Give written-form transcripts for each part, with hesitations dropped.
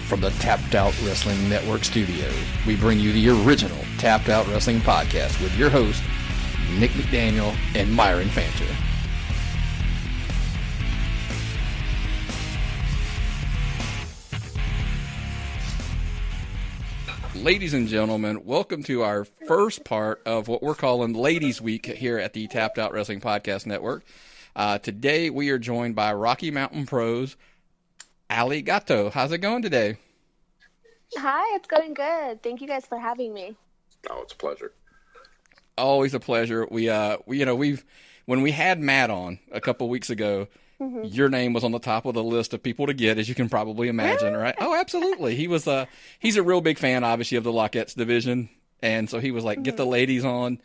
From the Tapped Out Wrestling Network studios, we bring you the original Tapped Out Wrestling podcast with your hosts, Nick McDaniel and Myron Fancher. Ladies and gentlemen, welcome to our first part of what we're calling Ladies Week here at the Tapped Out Wrestling Podcast Network. Today we are joined by Rocky Mountain Pros, Allie Gato. How's it going today? Hi, it's going good. Thank you guys for having me. Oh, it's a pleasure. Always a pleasure. When we had Matt on a couple weeks ago, your name was on the top of the list of people to get, as you can probably imagine, right? Oh, absolutely. He's a real big fan, obviously, of the Lockettes division, and so he was like, get the ladies on.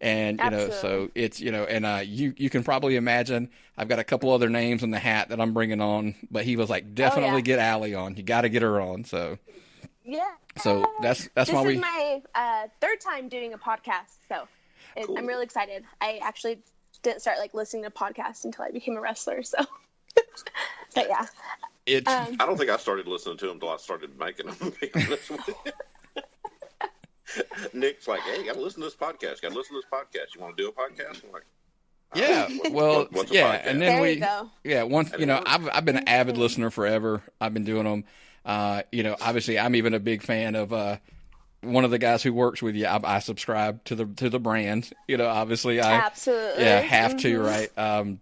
And, so it's, and you can probably imagine I've got a couple other names in the hat that I'm bringing on, but he was like, definitely get Allie on. You got to get her on. So, so that's why This is my third time doing a podcast. So cool. I'm really excited. I actually didn't start listening to podcasts until I became a wrestler. So, but yeah. I don't think I started listening to them until I started making them. Nick's like, hey, you gotta listen to this podcast. You want to do a podcast? I'm like, yeah. What's a podcast? And then I've been an avid listener forever. I've been doing them. Obviously, I'm even a big fan of one of the guys who works with you. I subscribe to the brand. Obviously, I absolutely have to, right?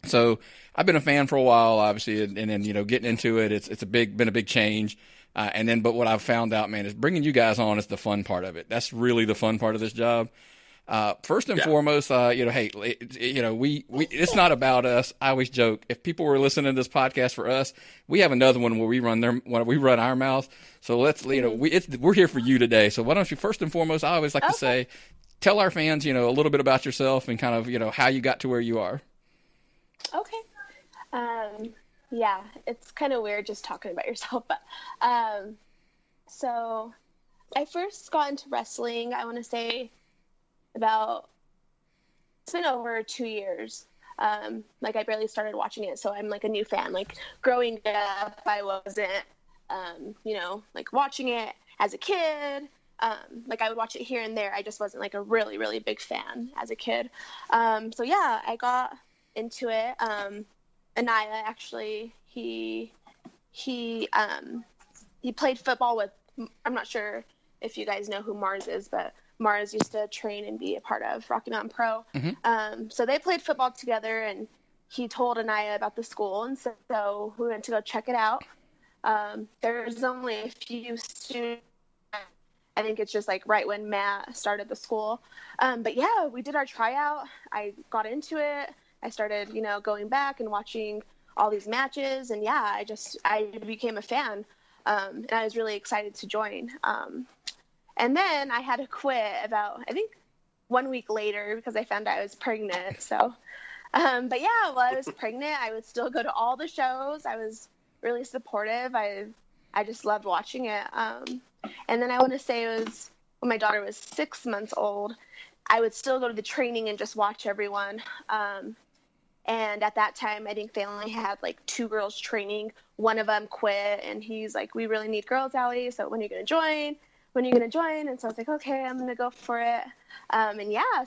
So I've been a fan for a while, obviously, and then getting into it, it's been a big change. But what I've found out, man, is bringing you guys on is the fun part of it. That's really the fun part of this job. First and foremost, hey, it's not about us. I always joke, if people were listening to this podcast for us, we have another one where we run our mouth. So we're here for you today. So why don't you, first and foremost, I always like to say, tell our fans, a little bit about yourself and kind of, how you got to where you are. Okay. Yeah, it's kind of weird just talking about yourself, but so I first got into wrestling, I want to say it's been over 2 years. I barely started watching it, so I'm a new fan. Growing up, I wasn't, watching it as a kid. I would watch it here and there. I just wasn't a really, really big fan as a kid. I got into it. Anaya, actually, he played football with, I'm not sure if you guys know who Mars is, but Mars used to train and be a part of Rocky Mountain Pro. Mm-hmm. So they played football together, and he told Anaya about the school, and so we went to go check it out. There's only a few students. I think it's just right when Matt started the school. We did our tryout. I got into it. I started, going back and watching all these matches, and I became a fan, and I was really excited to join. And then I had to quit about, I think, 1 week later because I found out I was pregnant. So, while I was pregnant, I would still go to all the shows. I was really supportive. I just loved watching it. And then I want to say it was when my daughter was 6 months old. I would still go to the training and just watch everyone. And at that time, I think they only had 2 girls training. One of them quit, and he's like, we really need girls, Allie. So when are you going to join? And so I was like, okay, I'm going to go for it.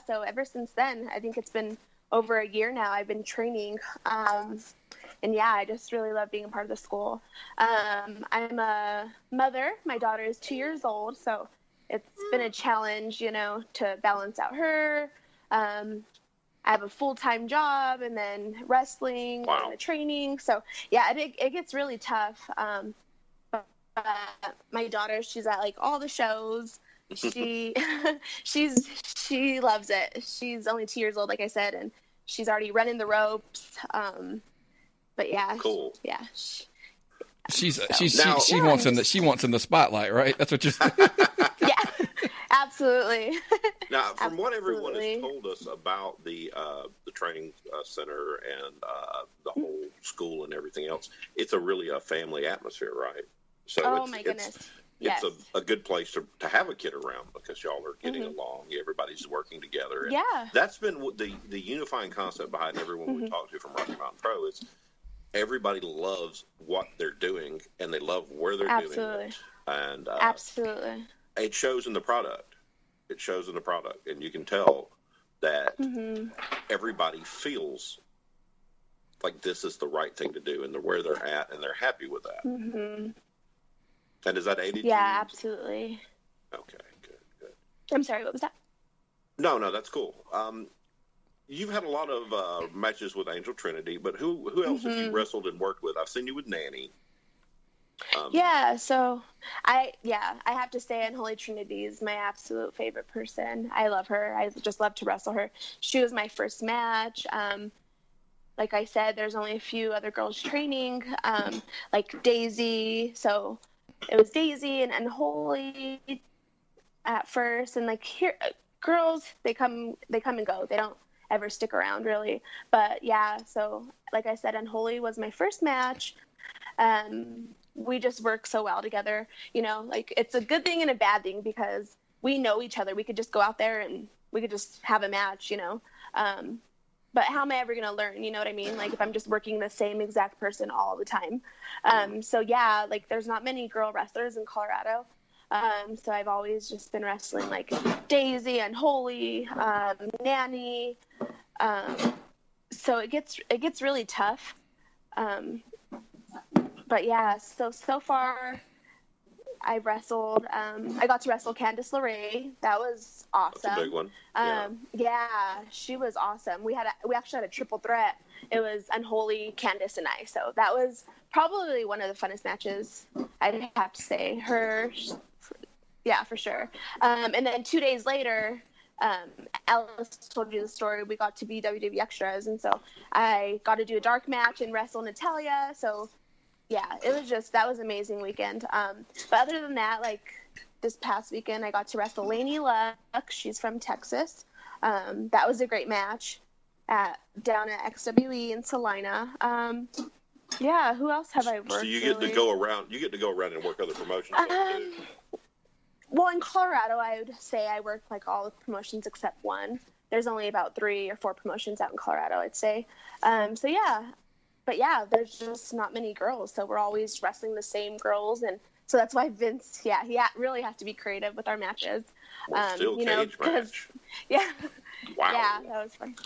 So ever since then, I think it's been over a year now I've been training. I just really love being a part of the school. I'm a mother. My daughter is 2 years old, so it's been a challenge, to balance out her. I have a full-time job and then wrestling and the training. So it gets really tough. But my daughter, she's at all the shows. She loves it. She's only 2 years old, like I said, and she's already running the ropes. Cool. Yeah. She wants in the spotlight, right? That's what you're saying. Yeah, absolutely. Now, from what everyone has told us about the training center and the whole school and everything else, it's really a family atmosphere, right? So my goodness. It's a good place to have a kid around because y'all are getting along. Everybody's working together. And that's been the unifying concept behind everyone we talked to from Rocky Mountain Pro is everybody loves what they're doing, and they love where they're doing it. And absolutely, it shows in the product. It shows in the product, and you can tell that everybody feels like this is the right thing to do, and where they're at, and they're happy with that. And is that aided you? Yeah, absolutely. Okay, good. I'm sorry, what was that? No, that's cool. You've had a lot of matches with Angel Trinity, but who else have you wrestled and worked with? I've seen you with Nanny. So I have to say Unholy Trinity is my absolute favorite person. I love her. I just love to wrestle her. She was my first match. Like I said, there's only a few other girls training, like Daisy. So it was Daisy and Unholy at first, and like here, girls they come and go. They don't ever stick around really. But yeah, so like I said, Unholy was my first match. We just work so well together, like it's a good thing and a bad thing because we know each other. We could just go out there and we could just have a match, but how am I ever going to learn? You know what I mean? Like if I'm just working the same exact person all the time. So yeah, like there's not many girl wrestlers in Colorado. So I've always just been wrestling like Daisy, Unholy, Nanny. So it gets really tough. But yeah, so far I wrestled, I got to wrestle Candice LeRae. That was awesome. That's a big one. Yeah, she was awesome. We actually had a triple threat. It was Unholy, Candice, and I. So that was probably one of the funnest matches, I'd have to say. Yeah, for sure. And then 2 days later, Alice told you the story. We got to be WWE Extras, and so I got to do a dark match and wrestle Natalya. So yeah, that was an amazing weekend. But other than that, like this past weekend, I got to wrestle Lainey Luck. She's from Texas. That was a great match down at XWE in Salina. Yeah, who else have I worked? So you get to go around. You get to go around and work other promotions. Well, in Colorado, I would say I worked like all the promotions except one. There's only about 3 or 4 promotions out in Colorado, I'd say. So yeah. But yeah, there's just not many girls, so we're always wrestling the same girls, and so that's why Vince, he really has to be creative with our matches. Steel cage match. Yeah, wow. Yeah, that was fun.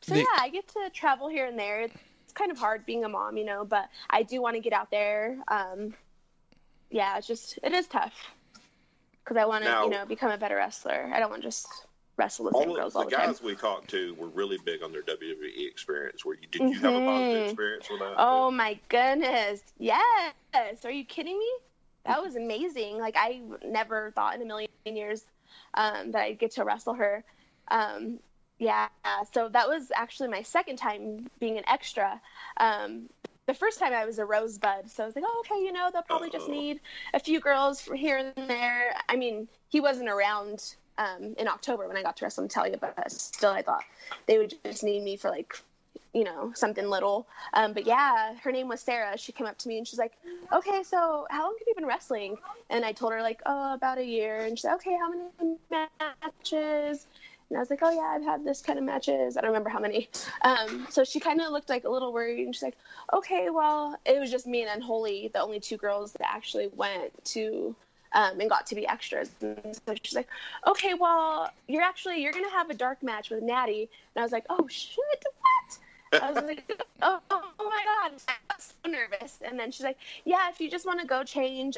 So yeah, I get to travel here and there. It's kind of hard being a mom, but I do want to get out there. Yeah, it is tough because I want to, become a better wrestler. I don't want to just wrestle the same girls all the time. The guys we talked to were really big on their WWE experience. Did you have a positive experience with that? Oh my goodness, yes! Are you kidding me? That was amazing. Like I never thought in a million years that I'd get to wrestle her. Yeah, so that was actually my second time being an extra. The first time I was a rosebud, so I was like, oh, okay, they'll probably just need a few girls here and there. I mean, he wasn't around in October when I got to wrestle Natalya, but still I thought they would just need me for like, something little. But yeah, her name was Sarah. She came up to me and she's like, okay, so how long have you been wrestling? And I told her like, oh, about a year. And she's like, okay, how many matches? And I was like, oh yeah, I've had this kind of matches. I don't remember how many. So she kind of looked like a little worried and she's like, okay, well, it was just me and Unholy, the only 2 girls that actually went to and got to be extras. And so she's like, okay, well, you're going to have a dark match with Natty. And I was like, oh, shit, what? I was like, oh my God. I was so nervous. And then she's like, yeah, if you just want to go change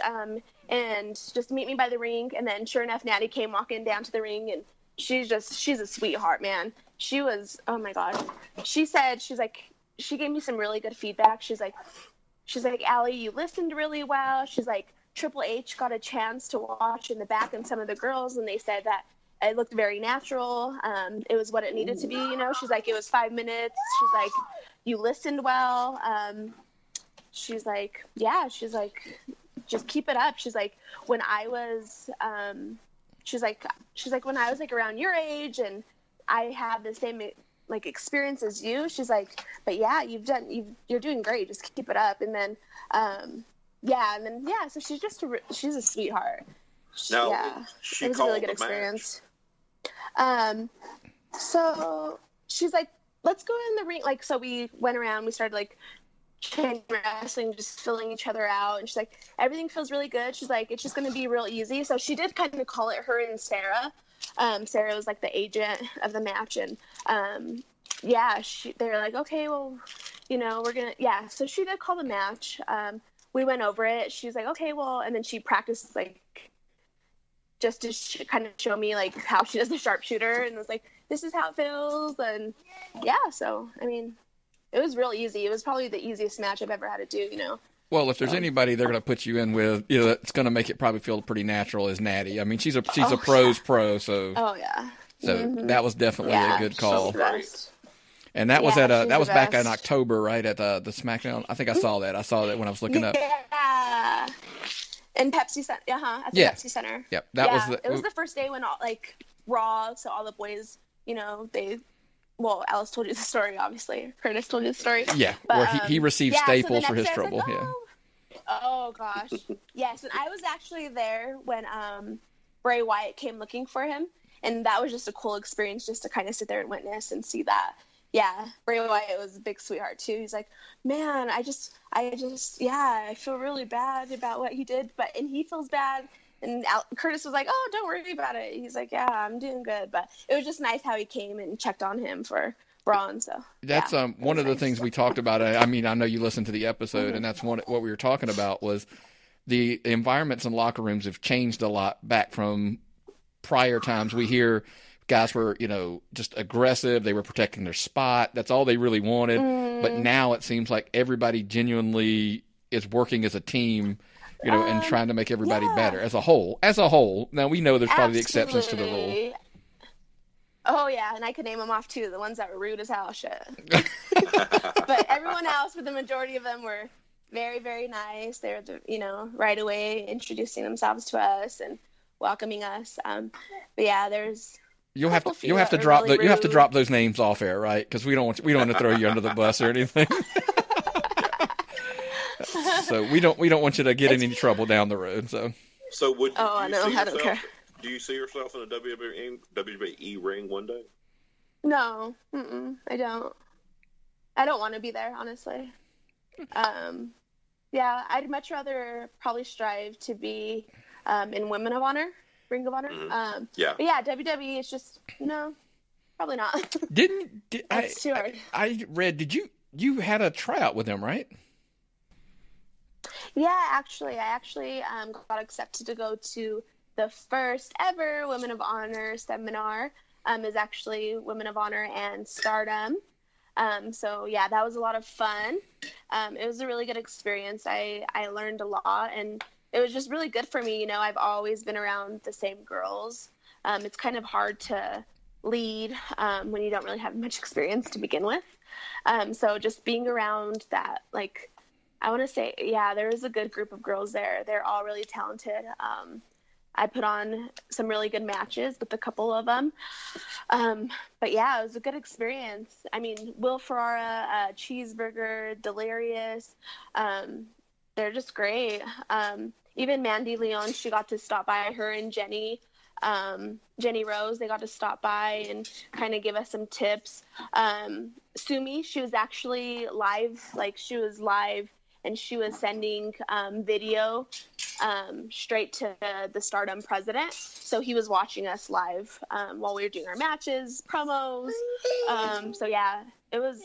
and just meet me by the ring. And then sure enough, Natty came walking down to the ring, and she's a sweetheart, man. She was, oh my God. She gave me some really good feedback. She's like, Allie, you listened really well. She's like, Triple H got a chance to watch in the back and some of the girls, and they said that it looked very natural. It was what it needed to be, She's like, it was 5 minutes. She's like, you listened well. She's like, yeah. She's like, just keep it up. She's like, when I was, when I was like around your age and I had the same like experience as you. She's like, but yeah, you're doing great. Just keep it up. And then, so she's a sweetheart. It was a really good experience. So she's like, let's go in the ring. Like, so we went around, we started like chain wrestling, just filling each other out. And she's like, everything feels really good. She's like, it's just going to be real easy. So she did kind of call it, her and Sarah. Sarah was like the agent of the match. And they're like, okay, well, you know, we're going to, so she did call the match. We went over it. She's like, okay, well, and then she practiced like, just to kind of show me like how she does the sharpshooter, and was like, this is how it feels. And so, I mean, it was real easy. It was probably the easiest match I've ever had to do, you know. Well, if there's anybody they're going to put you in with, you know, that's going to make it probably feel pretty natural is Natty. I mean, she's a pro's pro, so. Oh yeah. So that was definitely a good call. And that was back in October, right, at the Smackdown. I think I saw that. I saw that when I was looking up. Yeah. In Pepsi Center. At the Pepsi Center. Yep. It was the first day when all, like, Raw, so all the boys, you know, Alice told you the story, obviously. Curtis told you the story. Yeah, but, where he received staples for his trouble. Like, oh gosh. Yes, and I was actually there when Bray Wyatt came looking for him, and that was just a cool experience just to kind of sit there and witness and see that. Yeah, Bray Wyatt was a big sweetheart too. He's like, man, I feel really bad about what he did, and he feels bad. And Curtis was like, oh, don't worry about it. He's like, yeah, I'm doing good. But it was just nice how he came and checked on him for Braun. So that's one of the things we talked about. I mean, I know you listened to the episode, and that's what we were talking about was the environments in locker rooms have changed a lot back from prior times. We hear guys were, you know, just aggressive. They were protecting their spot. That's all they really wanted. But now it seems like everybody genuinely is working as a team, you know, and trying to make everybody better as a whole. Now, we know there's probably the exceptions to the rule. Oh, yeah, and I could name them off, too, the ones that were rude as hell, shit. But everyone else, for the majority of them, were very, very nice. They were, you know, right away introducing themselves to us and welcoming us. But, yeah, there's... You'll have to drop those names off air, right? Because we don't want to throw you under the bus or anything. So we don't want you to get in any trouble down the road. So I don't care. Do you see yourself in a WWE ring one day? No, I don't. I don't want to be there, honestly. I'd much rather probably strive to be in Women of Honor. Ring of Honor. But yeah, WWE is just probably not. It's too hard. I read. You had a tryout with them, right? Yeah, actually, I got accepted to go to the first ever Women of Honor seminar. Is actually Women of Honor and Stardom. So yeah, that was a lot of fun. It was a really good experience. I learned a lot, and it was just really good for me. You know, I've always been around the same girls. It's kind of hard to lead when you don't really have much experience to begin with. So just being around that, like, I want to say, yeah, there was a good group of girls there. They're all really talented. I put on some really good matches with a couple of them. But yeah, it was a good experience. I mean, Will Ferrara, Cheeseburger, Delirious, they're just great. Even Mandy Leon, she got to stop by. Her and Jenny Rose, they got to stop by and kind of give us some tips. Sumi, she was actually live, and she was sending video straight to the Stardom president. So he was watching us live while we were doing our matches, promos. So yeah, it was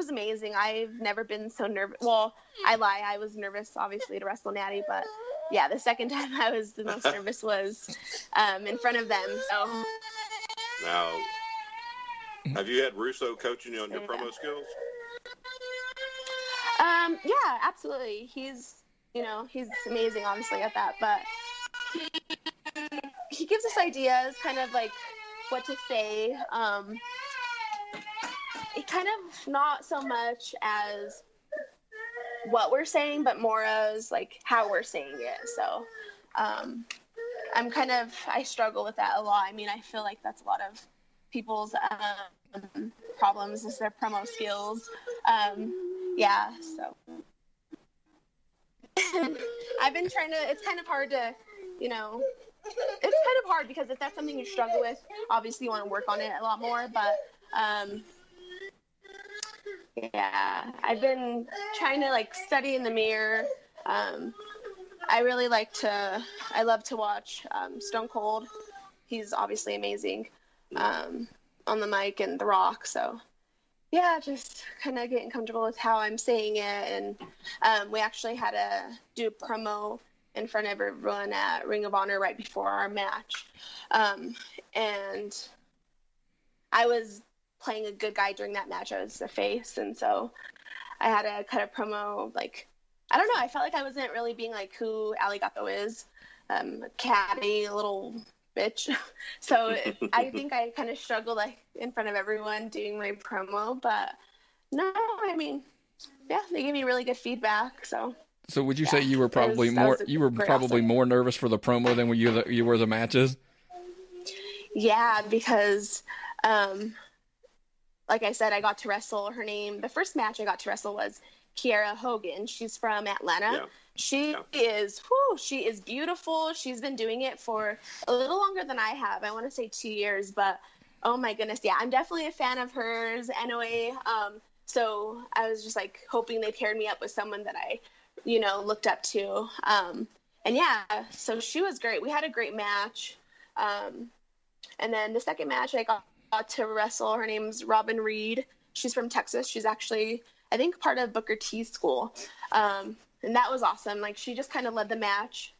amazing. I've never been so nervous. Well, I lie. I was nervous, obviously, to wrestle Natty, but yeah, the second time I was the most nervous was in front of them. So now, have you had Russo coaching you on your promo skills? Yeah, absolutely. He's amazing, obviously, at that, but he gives us ideas, kind of like what to say. It kind of not so much as what we're saying, but more as like how we're saying it. So I struggle with that a lot. I mean, I feel like that's a lot of people's problems is their promo skills. Yeah, so I've been trying to, it's kind of hard to, it's kind of hard because if that's something you struggle with, obviously you want to work on it a lot more, but Yeah, I've been trying to like study in the mirror. I really I love to watch Stone Cold. He's obviously amazing on the mic, and The Rock. So yeah, just kind of getting comfortable with how I'm saying it. And we actually had to do a promo in front of everyone at Ring of Honor right before our match. And I was playing a good guy during that match. I was the face, and so I had to cut a promo. Like, I don't know, I felt like I wasn't really being like who Allie Gato is, a catty little bitch. So I think I kind of struggled like in front of everyone doing my promo, but no, I mean, yeah, they gave me really good feedback. So would you say you were probably more nervous for the promo than you were the matches? Yeah, because like I said, I got to wrestle the first match I got to wrestle was Kiera Hogan. She's from Atlanta. Yeah. She is beautiful. She's been doing it for a little longer than I have. I want to say 2 years, but oh my goodness. Yeah, I'm definitely a fan of hers anyway. So I was just like hoping they paired me up with someone that I, looked up to. And yeah, so she was great. We had a great match. And then the second match I got to wrestle, her name's Robyn Reid. She's from Texas. She's actually, I think, part of Booker T's school. And that was awesome. Like, she just kind of led the match.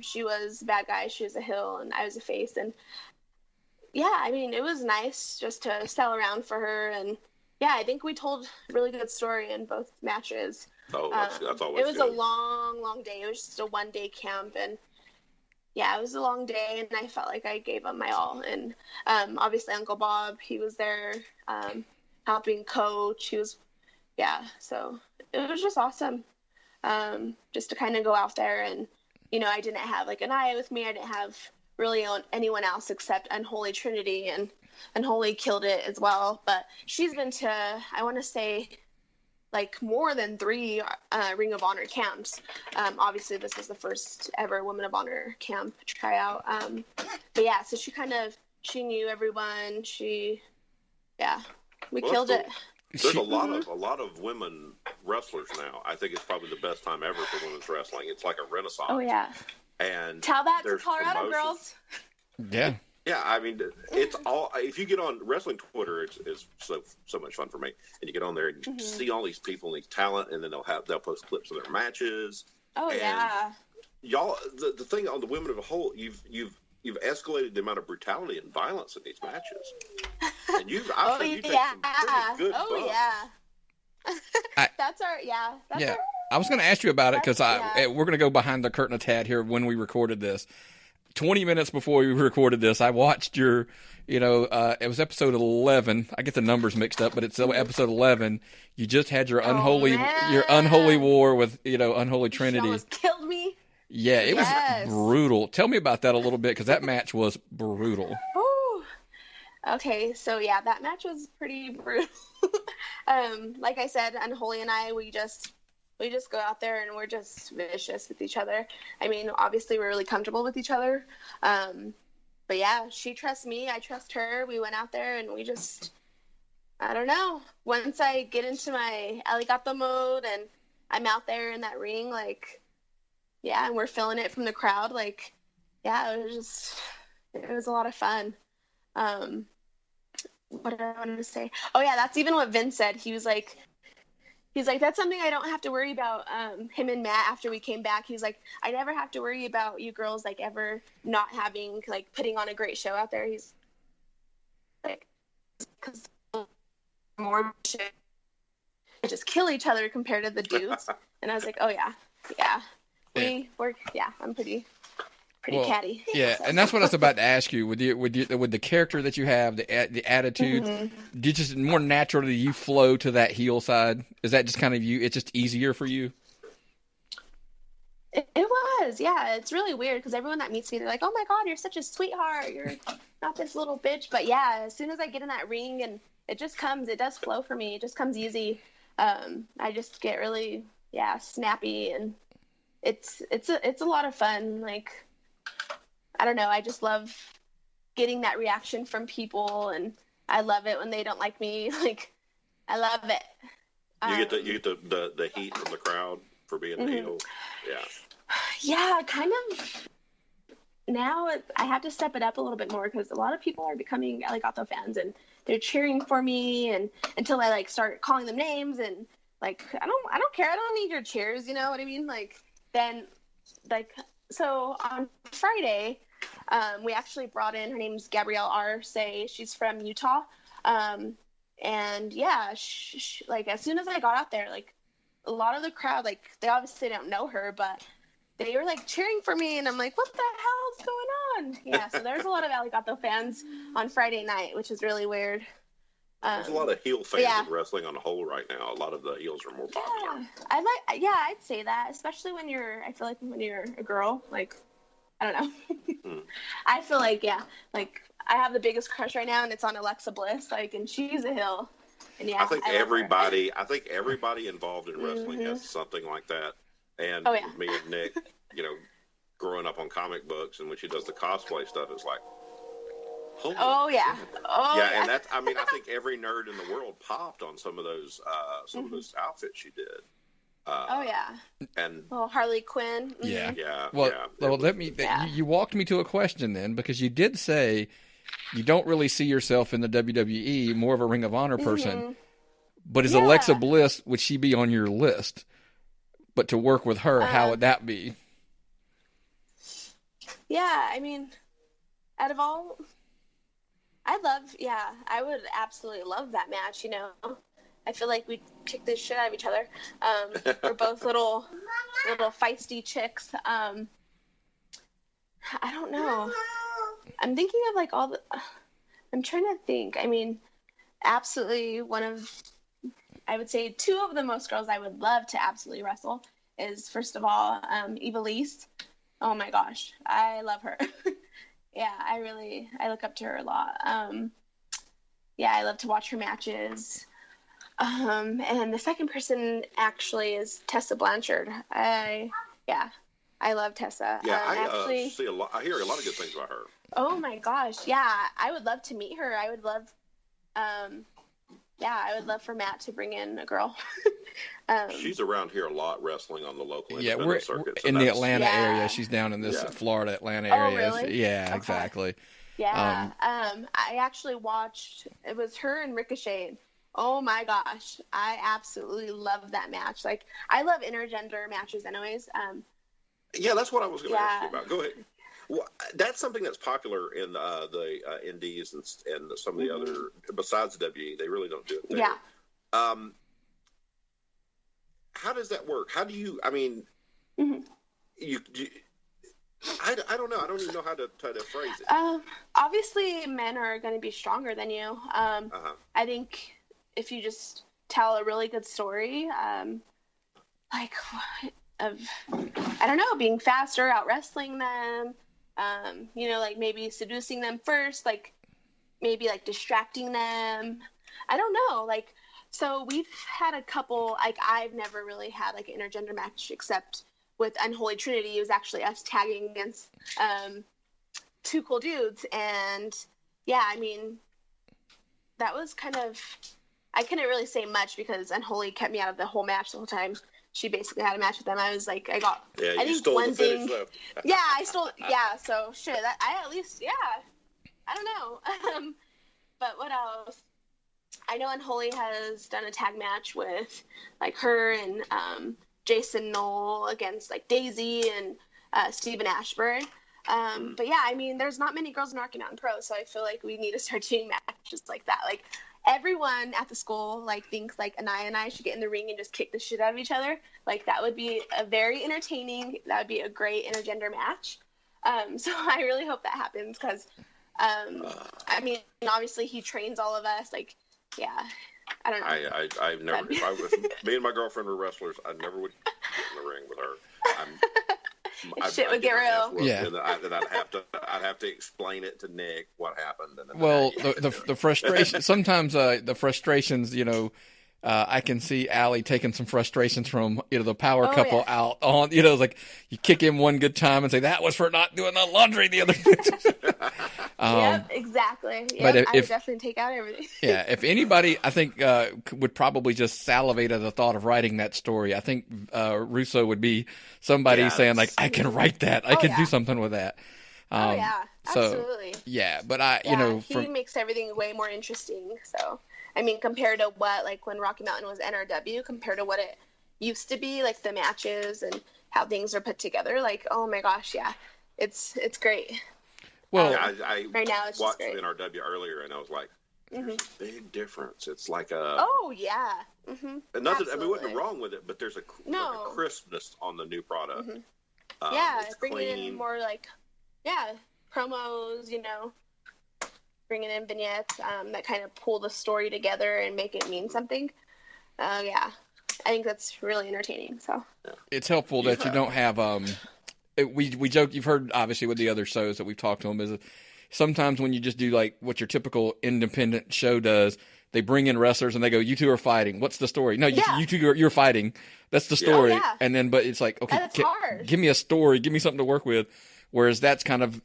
She was a bad guy. She was a heel, and I was a face. And yeah, I mean, it was nice just to sell around for her. And yeah, I think we told a really good story in both matches. Oh, that's always It was good. a long, long day. It was just a one-day camp, and yeah, it was a long day, and I felt like I gave them my all. And obviously Uncle Bob, he was there helping coach. So it was just awesome just to kind of go out there. And, I didn't have like Anaya with me. I didn't have really anyone else except Unholy Trinity, and Unholy killed it as well. But she's been to, I want to say, like more than 3 Ring of Honor camps. Obviously, this was the first ever Women of Honor camp tryout. But yeah, so she knew everyone. We killed it. There's a lot of women wrestlers now. I think it's probably the best time ever for women's wrestling. It's like a renaissance. Oh yeah. And tell that to Colorado girls. Yeah. Yeah, I mean, it's all. If you get on wrestling Twitter, it's so much fun for me. And you get on there and you see all these people and these talent, and then they'll post clips of their matches. Oh yeah. Y'all, the thing on the women of a whole, you've escalated the amount of brutality and violence in these matches. And I've seen you take some pretty good bumps. That's our. I was going to ask you about it because we're going to go behind the curtain a tad here when we recorded this. 20 minutes before we recorded this, I watched your, it was episode 11. I get the numbers mixed up, but it's episode 11. You just had your unholy war with, Unholy Trinity. She almost killed me. Yeah, it was brutal. Tell me about that a little bit, because that match was brutal. Ooh. Okay, so yeah, that match was pretty brutal. Like I said, Unholy and I, we just go out there and we're just vicious with each other. I mean, obviously we're really comfortable with each other. But yeah, she trusts me. I trust her. We went out there and we just, I don't know. Once I get into my Allie Gato mode and I'm out there in that ring, like, yeah, and we're feeling it from the crowd. Like, yeah, it was a lot of fun. What did I want to say? Oh yeah, that's even what Vince said. He's like, that's something I don't have to worry about. Him and Matt, after we came back, he's like, I never have to worry about you girls like ever not having, like, putting on a great show out there. He's like, because more shit, just kill each other compared to the dudes. And I was like, oh yeah, I'm pretty catty. Yeah, so. And that's what I was about to ask you. With the character that you have, the attitude, do you just more naturally you flow to that heel side? Is that just kind of you? It's just easier for you. It was, yeah. It's really weird because everyone that meets me, they're like, "Oh my God, you're such a sweetheart. You're not this little bitch." But yeah, as soon as I get in that ring and it just comes, it does flow for me. It just comes easy. I just get really, snappy, and it's a lot of fun. Like, I don't know. I just love getting that reaction from people, and I love it when they don't like me. Like, I love it. You get the heat from the crowd for being the heel. Yeah. Yeah, kind of. Now I have to step it up a little bit more because a lot of people are becoming Allie Gato fans and they're cheering for me, and until I like start calling them names and like I don't care. I don't need your cheers. You know what I mean? Like then like so on Friday, we actually brought in, her name's Gabrielle Arce. She's from Utah. And yeah, like as soon as I got out there, like a lot of the crowd, like they obviously don't know her, but they were like cheering for me, and I'm like, what the hell's going on? Yeah, so there's a lot of Allie Gato fans on Friday night, which is really weird. There's a lot of heel fans in wrestling on the whole right now. A lot of the heels are more popular. I'd say that, especially when I feel like when you're a girl, like, I don't know. I feel like, like I have the biggest crush right now, and it's on Alexa Bliss, like, and she's a heel. And yeah, I think everybody involved in wrestling has something like that. And me and Nick, growing up on comic books, and when she does the cosplay stuff, it's like, holy shit. And that's, I think every nerd in the world popped on some of those outfits she did. And Harley Quinn. You walked me to a question then, because you did say you don't really see yourself in the WWE, more of a Ring of Honor person. But is Alexa Bliss, would she be on your list? But to work with her, how would that be? Yeah, I mean, out of all, I would absolutely love that match, I feel like we'd kick the shit out of each other. We're both little feisty chicks. I don't know. I'm thinking of like I'm trying to think. I mean, absolutely I would say two of the most girls I would love to absolutely wrestle is, first of all, Ivelisse. Oh my gosh, I love her. I look up to her a lot. I love to watch her matches. And the second person actually is Tessa Blanchard. I love Tessa. Yeah, I hear a lot of good things about her. Oh my gosh, yeah, I would love to meet her. I would love, I would love for Matt to bring in a girl. She's around here a lot, wrestling on the local we're circuit. In the Atlanta area. She's down in this Florida, Atlanta area. Oh, really? Yeah, okay. Exactly. Yeah, I actually watched, it was her and Ricochet. Oh my gosh, I absolutely love that match. Like, I love intergender matches anyways. That's what I was going to ask you about. Go ahead. Well, that's something that's popular in the indies and some of the other, besides WWE, they really don't do it there. Yeah. How does that work? How do you, I don't know. I don't even know how to phrase it. Obviously, men are going to be stronger than you. I think if you just tell a really good story, I don't know, being faster, out wrestling them, like maybe seducing them first, like maybe like distracting them. I don't know, like, so we've had a couple, like I've never really had like an intergender match except with Unholy Trinity. It was actually us tagging against two cool dudes, and that was kind of, I couldn't really say much because Unholy kept me out of the whole match the whole time. She basically had a match with them. I was like, I think one thing. I stole. Yeah, so shit. I don't know. But what else? I know Unholy has done a tag match with like her and Jason Knoll against like Daisy and Steven Ashburn. But there's not many girls in Rocky Mountain Pro, so I feel like we need to start doing matches like that. Like, everyone at the school like thinks like Anaya and I should get in the ring and just kick the shit out of each other. Like, that would be a very entertaining. That would be a great intergender match. So I really hope that happens because, obviously he trains all of us. Like, yeah, I don't know. I've never. If me and my girlfriend were wrestlers, I never would get in the ring with her. Shit would get real. Yeah. And I'd have to explain it to Nick what happened. And the frustration. Sometimes the frustrations, I can see Allie taking some frustrations from the power couple out on. Like you kick him one good time and say that was for not doing the laundry the other. Yep, exactly. Exactly. Yep, But I would definitely take out everything. Yeah, if anybody, I think, would probably just salivate at the thought of writing that story, I think Russo would be somebody saying, like, I can write that. I can do something with that. Absolutely. So, yeah, but he makes everything way more interesting. So, I mean, compared to what, like, when Rocky Mountain was NRW, compared to what it used to be, like, the matches and how things are put together, like, oh my gosh, yeah, it's great. Well, I right now it's watched just great. NRW earlier, and I was like, there's a big difference. It's like a... Oh, yeah. Mm-hmm. Nothing, I mean, wasn't wrong with it, but there's like a crispness on the new product. Mm-hmm. It's bringing in more, like, promos, bringing in vignettes that kind of pull the story together and make it mean something. I think that's really entertaining. So it's helpful that you don't have we joke, you've heard obviously with the other shows that we've talked to them, is sometimes when you just do like what your typical independent show does, they bring in wrestlers and they go, you two are fighting, what's the story? No, you two you're fighting, that's the story. And then but it's like, okay, give me a story, give me something to work with. Whereas that's kind of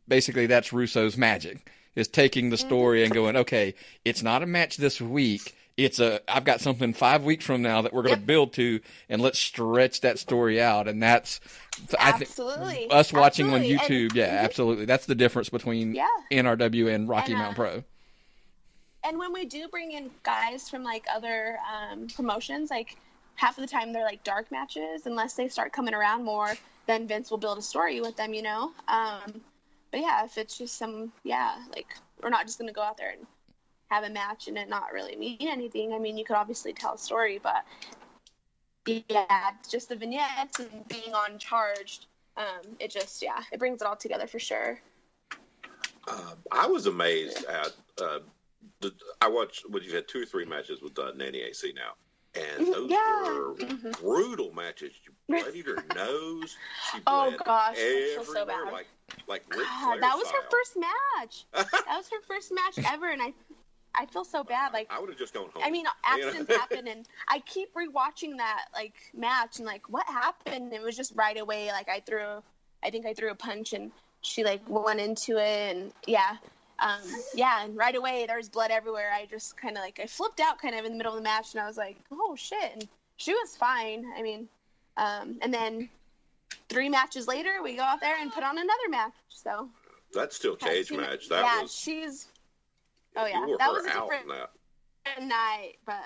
basically that's Russo's magic, is taking the story and going, okay, it's not a match this week, I've got something 5 weeks from now that we're going to build to, and let's stretch that story out. And that's, I think, us watching on YouTube. Absolutely. That's the difference between NRW and Rocky Mountain Pro. And when we do bring in guys from like other promotions, like half of the time they're like dark matches, unless they start coming around more, then Vince will build a story with them, But yeah, if it's just like we're not just going to go out there and have a match and it not really mean anything. I mean, you could obviously tell a story, but just the vignettes and being on charged, it just, it brings it all together for sure. I was amazed at, I watched, you had 2 or 3 matches with Nanny AC now, and those were brutal matches. She bloodied her nose. She bled gosh, everywhere, I feel so bad. Like Ric Flair that was style. her first match. That was her first match ever, and I feel so bad. Like, I would have just gone home. I mean, accidents happen, and I keep rewatching that like match, and like, what happened? It was just right away. Like, I think I threw a punch, and she like went into it, and and right away there's blood everywhere. I just kind of I flipped out kind of in the middle of the match, and I was like, oh shit, and she was fine. I mean, and then 3 matches later, we go out there and put on another match. So that's still cage match. That was she's. Oh yeah, that was a different night, but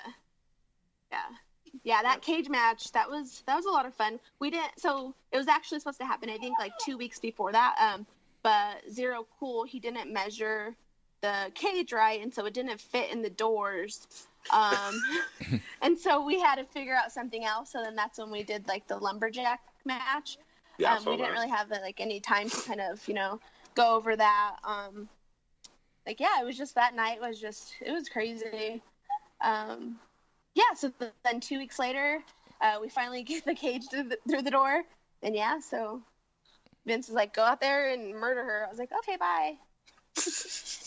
that cage match that was a lot of fun. We didn't, so it was actually supposed to happen, I think, like 2 weeks before that. But Zero Cool, he didn't measure the cage right, and so it didn't fit in the doors. And so we had to figure out something else. So then that's when we did like the lumberjack match. We didn't really have any time to kind of go over that. It was just that night it was crazy. So then 2 weeks later, we finally get the cage through the door. And so Vince was like, go out there and murder her. I was like, okay, bye.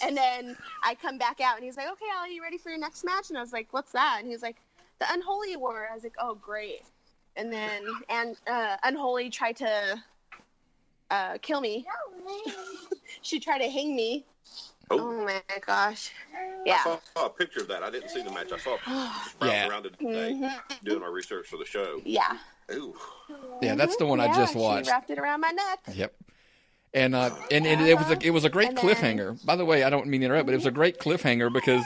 And then I come back out and he's like, okay, Allie, you ready for your next match? And I was like, what's that? And he was like, the Unholy War. I was like, oh, great. And then Unholy tried to kill me. She tried to hang me. Oh my gosh. Yeah. I saw a picture of that. I didn't see the match. I saw just browsing around it today, doing our research for the show. Yeah. Ooh. Yeah, that's the one I just watched. She wrapped it around my neck. Yep. And it was a great cliffhanger. By the way, I don't mean to interrupt, but it was a great cliffhanger because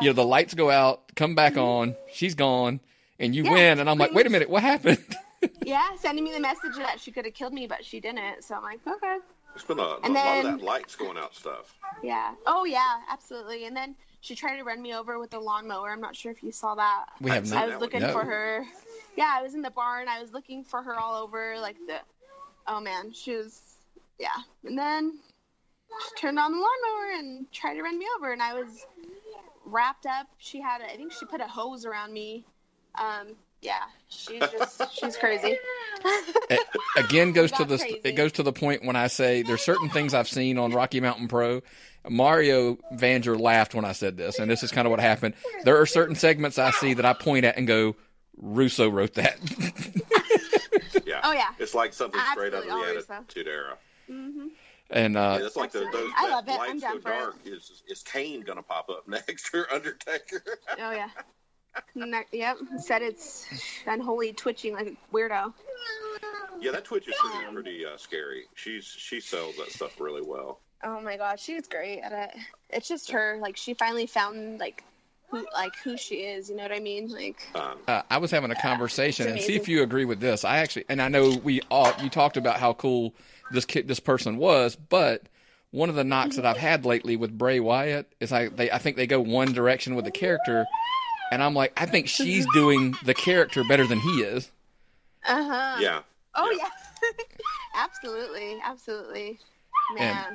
the lights go out, come back on, she's gone, and you win, and I'm like, wait a minute, what happened? Sending me the message that she could have killed me, but she didn't. So I'm like, okay. There's been a lot of that lights going out stuff. Yeah. Oh, yeah, absolutely. And then she tried to run me over with the lawnmower. I'm not sure if you saw that. We have not. I was looking for her. Yeah, I was in the barn. I was looking for her all over. Oh, man. She was, And then she turned on the lawnmower and tried to run me over. And I was wrapped up. I think she put a hose around me. She's crazy. Again, it goes to the point when I say there's certain things I've seen on Rocky Mountain Pro. Mario Vanger laughed when I said this, and this is kind of what happened. There are certain segments I see that I point at and go, Russo wrote that. Yeah. Oh yeah. It's like something straight out of the Attitude Era. Mm-hmm. And that's like those I love it. lights I'm down go for dark. Is Kane gonna pop up next or Undertaker? Oh yeah. Yep. Said it's unholy twitching like a weirdo. Yeah, that Twitch is pretty scary. She sells that stuff really well. Oh my gosh, she's great at it. It's just her. Like she finally found who she is. You know what I mean? Like. I was having a conversation and see if you agree with this. I know you talked about how cool this person was, but one of the knocks that I've had lately with Bray Wyatt is I think they go one direction with the character, and I'm like, I think she's doing the character better than he is. Yeah. Oh yeah. Absolutely. Man. Yeah,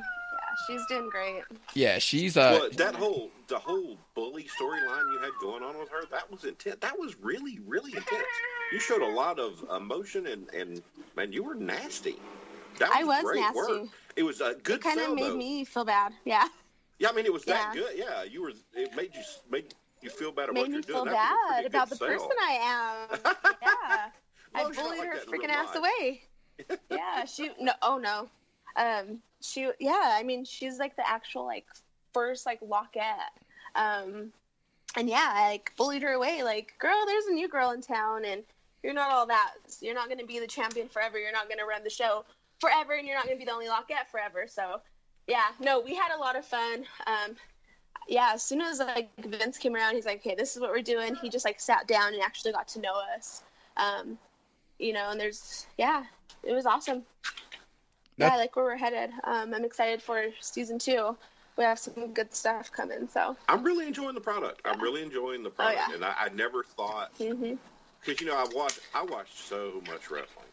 she's doing great. Yeah, she's well, the whole bully storyline you had going on with her, that was intense. That was really, really intense. You showed a lot of emotion and man, you were nasty. I was great nasty. Work. It was a good. It kind of made me feel bad. Yeah. Yeah, I mean, it was that good. Yeah, you were. It made you feel bad about what you're doing. Made me feel bad about the person I am. Yeah. I bullied her freaking ass away. Yeah, I mean, she's like the actual like first like Lockette. And yeah, I like bullied her away. Like, girl, there's a new girl in town, and you're not all that. You're not going to be the champion forever. You're not going to run the show forever, and you're not going to be the only Lockette forever. So, yeah, no, we had a lot of fun. Yeah, as soon as like Vince came around, he's like, "Okay, this is what we're doing." He just like sat down and actually got to know us. You know, and it was awesome. Yeah, I like where we're headed. I'm excited for season 2. We have some good stuff coming, so. I'm really enjoying the product. I'm really enjoying the product. Oh, yeah. And I never thought, because, you know, I watch so much wrestling.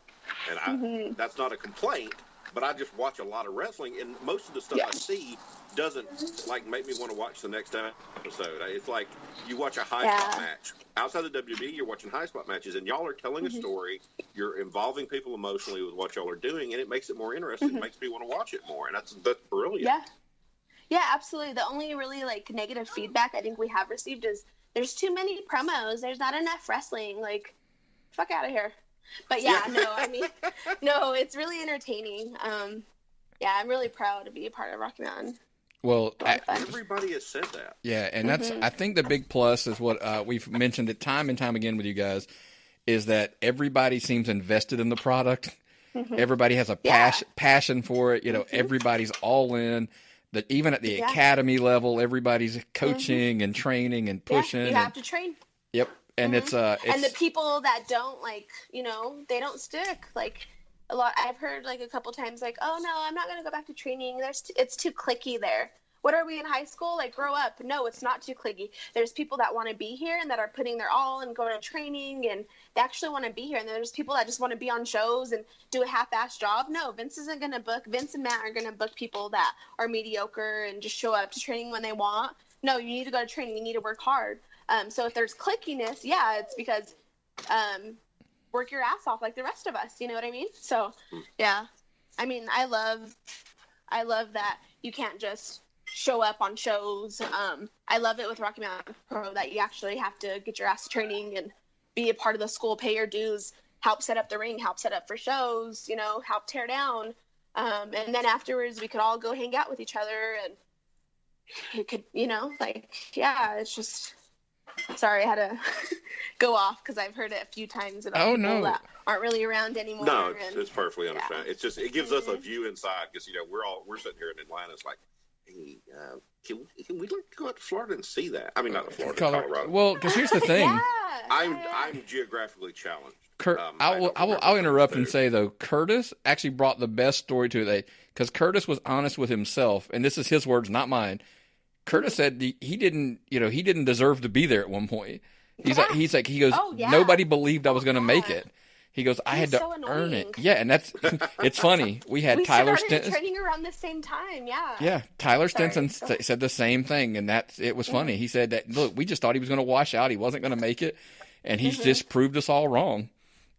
And that's not a complaint, but I just watch a lot of wrestling. And most of the stuff I see doesn't, like, make me want to watch the next episode. It's like you watch a high-spot match. Outside of the WWE, you're watching high-spot matches, and y'all are telling a story. You're involving people emotionally with what y'all are doing, and it makes it more interesting. It makes me want to watch it more, and that's brilliant. Yeah. Yeah, absolutely. The only really, like, negative feedback I think we have received is there's too many promos. There's not enough wrestling. Like, fuck out of here. But, no, I mean, no, it's really entertaining. Yeah, I'm really proud to be a part of Rocky Mountain. Well, everybody has said that. Yeah, and that's I think the big plus is what we've mentioned it time and time again with you guys is that everybody seems invested in the product. Everybody has a passion for it. You know, everybody's all in. That even at the academy level, everybody's coaching and training and pushing. Yeah, you have to train. Yep, and it's and the people that don't they don't stick. Like a lot, I've heard like a couple times, like, oh no, I'm not gonna go back to training. It's too cliquey there. What are we in high school? Like, grow up. No, it's not too cliquey. There's people that want to be here and that are putting their all and going to training and they actually want to be here. And then there's people that just want to be on shows and do a half-assed job. No, Vince isn't going to book. Vince and Matt are going to book people that are mediocre and just show up to training when they want. No, you need to go to training. You need to work hard. So if there's clickiness, it's because work your ass off like the rest of us. You know what I mean? So, yeah. I mean, I love that you can't just show up on shows. I love it with Rocky Mountain Pro that you actually have to get your ass to training and be a part of the school, pay your dues, help set up the ring, help set up for shows, help tear down. And then afterwards we could all go hang out with each other and it could, it's just, sorry, I had to go off because I've heard it a few times about people that aren't really around anymore. No, it's perfectly understandable. It's just, it gives us a view inside because, we're sitting here in Atlanta. It's like, hey, can we go out to Florida and see that? I mean, not to Florida, Colorado. Well, because here's the thing. I'm geographically challenged. I'll interrupt and say, though, Curtis actually brought the best story to it. Because Curtis was honest with himself, and this is his words, not mine. Curtis said he didn't deserve to be there at one point. He goes, nobody believed I was going to make it. He goes, I had to earn it. Yeah, and it's funny. We had Tyler Stinson training around the same time. Yeah. Yeah, Tyler Stinson said the same thing, and it was funny. He said that, look, we just thought he was going to wash out. He wasn't going to make it, and he's just proved us all wrong.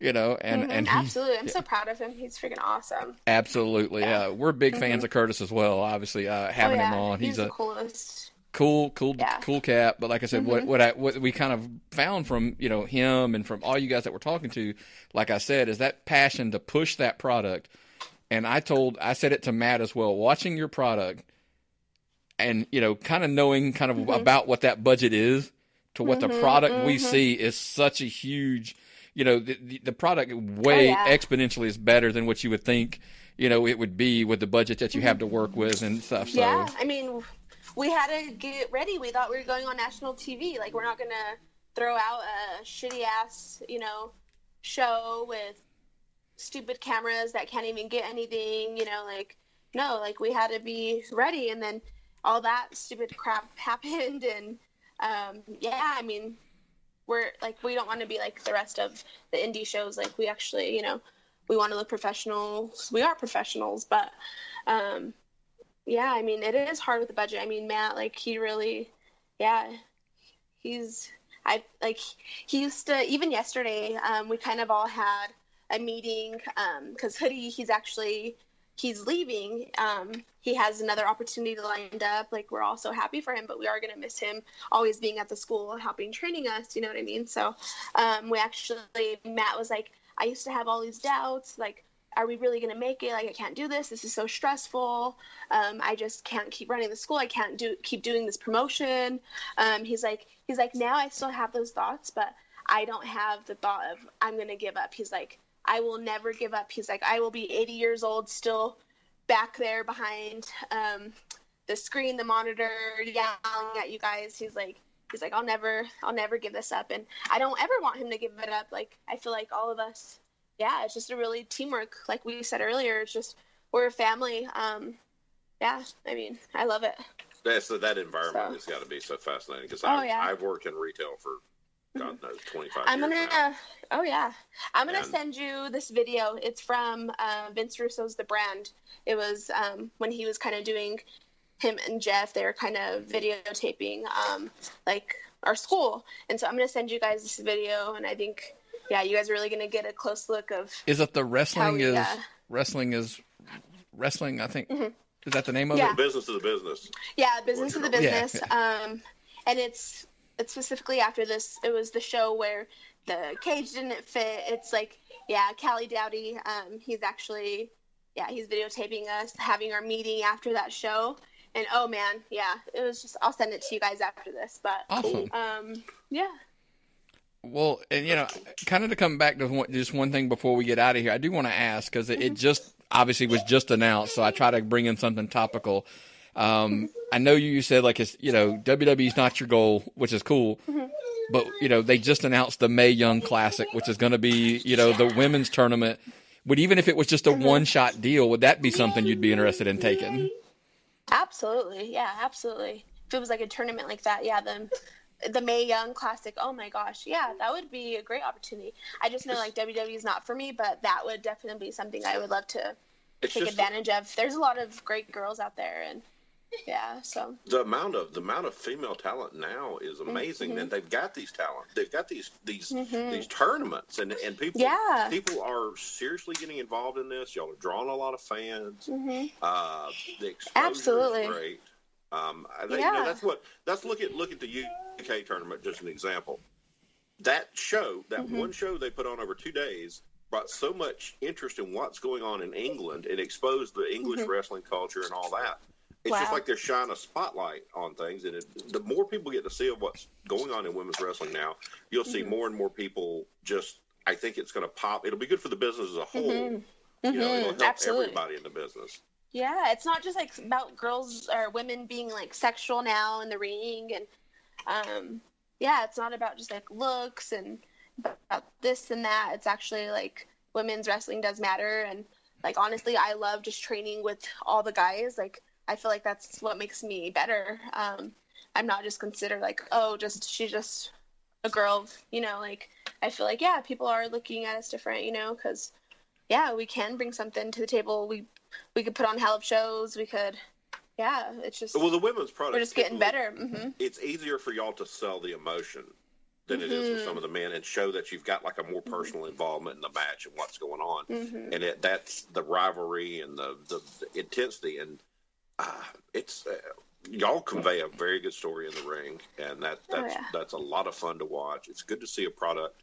And absolutely, I'm so proud of him. He's freaking awesome. Absolutely, yeah. We're big fans of Curtis as well. Obviously, having him on, he's the coolest. Cool cat. But like I said, what we kind of found from him and from all you guys that we're talking to, like I said, is that passion to push that product And I said it to Matt as well, watching your product and, kind of knowing kind of about what that budget is to what the product we see is such a huge, the product way exponentially is better than what you would think, it would be with the budget that you have to work with and stuff. So. Yeah, I mean, we had to get ready. We thought we were going on national TV. Like, we're not going to throw out a shitty-ass, show with stupid cameras that can't even get anything, no, we had to be ready. And then all that stupid crap happened. And, I mean, we're, we don't want to be like the rest of the indie shows. We actually, we want to look professional. We are professionals, but, I mean, it is hard with the budget. I mean, Matt, he really, he used to, even yesterday, we kind of all had a meeting, because Hoodie, he's leaving. He has another opportunity lined up. We're all so happy for him, but we are going to miss him always being at the school, helping training us, you know what I mean? So, Matt was like, I used to have all these doubts, are we really going to make it? I can't do this. This is so stressful. I just can't keep running the school. I can't keep doing this promotion. He's like, now I still have those thoughts, but I don't have the thought of I'm going to give up. He's like, I will never give up. He's like, I will be 80 years old, still back there behind the screen, the monitor, yelling at you guys. He's like, I'll never give this up. And I don't ever want him to give it up. I feel like all of us, it's just a really teamwork. Like we said earlier, it's just, we're a family. I mean, I love it. So that environment has got to be so fascinating because I've worked in retail for God knows 25 years now. I'm gonna send you this video. It's from Vince Russo's The Brand. It was when he was kind of doing, him and Jeff, they were kind of videotaping our school. And so I'm gonna send you guys this video, and I think you guys are really gonna get a close look of. Is it the wrestling wrestling? I think is that the name of it? Business is a business. Yeah, business is a business. Yeah. And it's specifically after this. It was the show where the cage didn't fit. It's Callie Dowdy. He's actually, he's videotaping us having our meeting after that show. And oh man, it was just. I'll send it to you guys after this. But awesome. Well, and kind of to come back to just one thing before we get out of here, I do want to ask because it just obviously was just announced, so I try to bring in something topical. I know you said it's WWE's not your goal, which is cool, but they just announced the Mae Young Classic, which is going to be the women's tournament. But even if it was just a one-shot deal, would that be something you'd be interested in taking? Absolutely, absolutely. If it was a tournament like that, the Mae Young Classic. Oh my gosh, that would be a great opportunity. I just know WWE is not for me, but that would definitely be something I would love to take advantage of. There's a lot of great girls out there, and so the amount of female talent now is amazing. And they've got these talent. They've got these tournaments, and people are seriously getting involved in this. Y'all are drawing a lot of fans. The exposure is great. That's look at the UK tournament, just an example. That show, one show they put on over 2 days, brought so much interest in what's going on in England. It exposed the English wrestling culture and all that. It's just like they're shining a spotlight on things, and the more people get to see of what's going on in women's wrestling now, you'll see more and more people. I think it's going to pop. It'll be good for the business as a whole. It'll help everybody in the business. Yeah, it's not just about girls or women being sexual now in the ring, and it's not about just looks and about this and that. It's actually women's wrestling does matter, and honestly, I love just training with all the guys. I feel that's what makes me better. I'm not just considered she's just a girl, I feel people are looking at us different, because we can bring something to the table. We could put on hell of shows. We could, it's just. Well, the women's product. We're just getting better. It's easier for y'all to sell the emotion than it is for some of the men, and show that you've got a more personal involvement in the match and what's going on, and that's the rivalry and the intensity, and it's y'all convey a very good story in the ring, and that's a lot of fun to watch. It's good to see a product.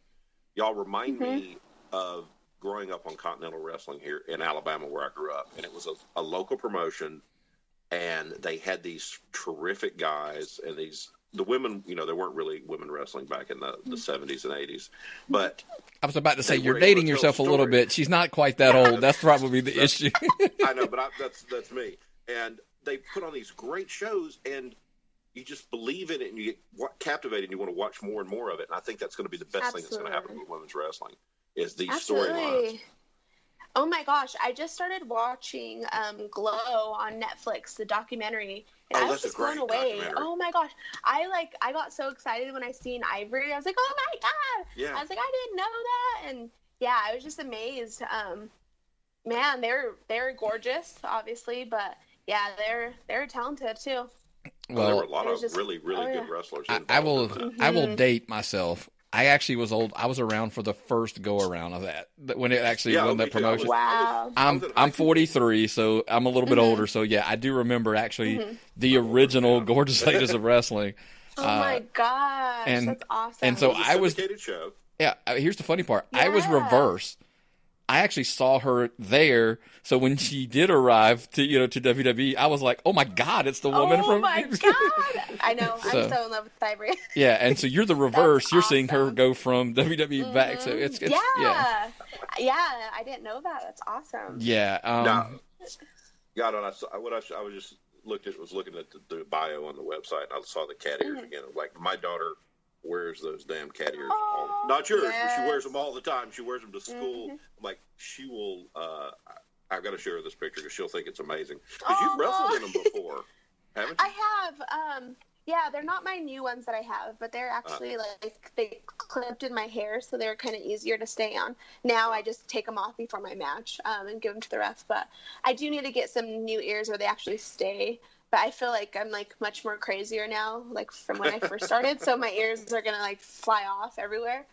Y'all remind me of growing up on Continental Wrestling here in Alabama, where I grew up, and it was a local promotion, and they had these terrific guys, and the women, there weren't really women wrestling back in the 70s and 80s, but I was about to say, you're dating yourself a little bit. She's not quite that old. That's probably the issue. I know, but that's me. And they put on these great shows, and you just believe in it, and you get captivated, and you want to watch more and more of it. And I think that's going to be the best thing that's going to happen with women's wrestling is these storylines. Oh my gosh, I just started watching Glow on Netflix, the documentary, and I was just blown away. Oh my gosh, I got so excited when I seen Ivory. I was like, oh my god! Yeah. I was like, I didn't know that, and yeah, I was just amazed. Man, they're gorgeous, obviously, but yeah, they're talented too. Well, there were a lot of really good wrestlers. I will date myself. I actually was old. I was around for the first go around of that when it actually won that promotion. Wow. I'm 43, so I'm a little bit older. So yeah, I do remember actually the original Gorgeous Ladies of Wrestling. Oh my gosh, that's awesome. And so I was. Show. Yeah, here's the funny part. Yeah. I was reverse. I actually saw her there, so when she did arrive to WWE, I was like, "Oh my God, it's the woman from." Oh my God! I know, I'm so in love with Ivory. Yeah, and so you're the reverse. You're seeing her go from WWE back, so it's yeah, I didn't know that. That's awesome. Yeah. I was just looking at the bio on the website, and I saw the cat ears again. Like my daughter wears those damn cat ears. Not yours, but she wears them all the time. She wears them to school. I'm like, she will. I've got to share this picture because she'll think it's amazing. Because you've wrestled in them before, haven't you? I have. Yeah, they're not my new ones that I have, but they're actually they clipped in my hair, so they're kind of easier to stay on. Now I just take them off before my match and give them to the ref. But I do need to get some new ears where they actually stay. But I feel like I'm much more crazier now, from when I first started. So my ears are gonna fly off everywhere.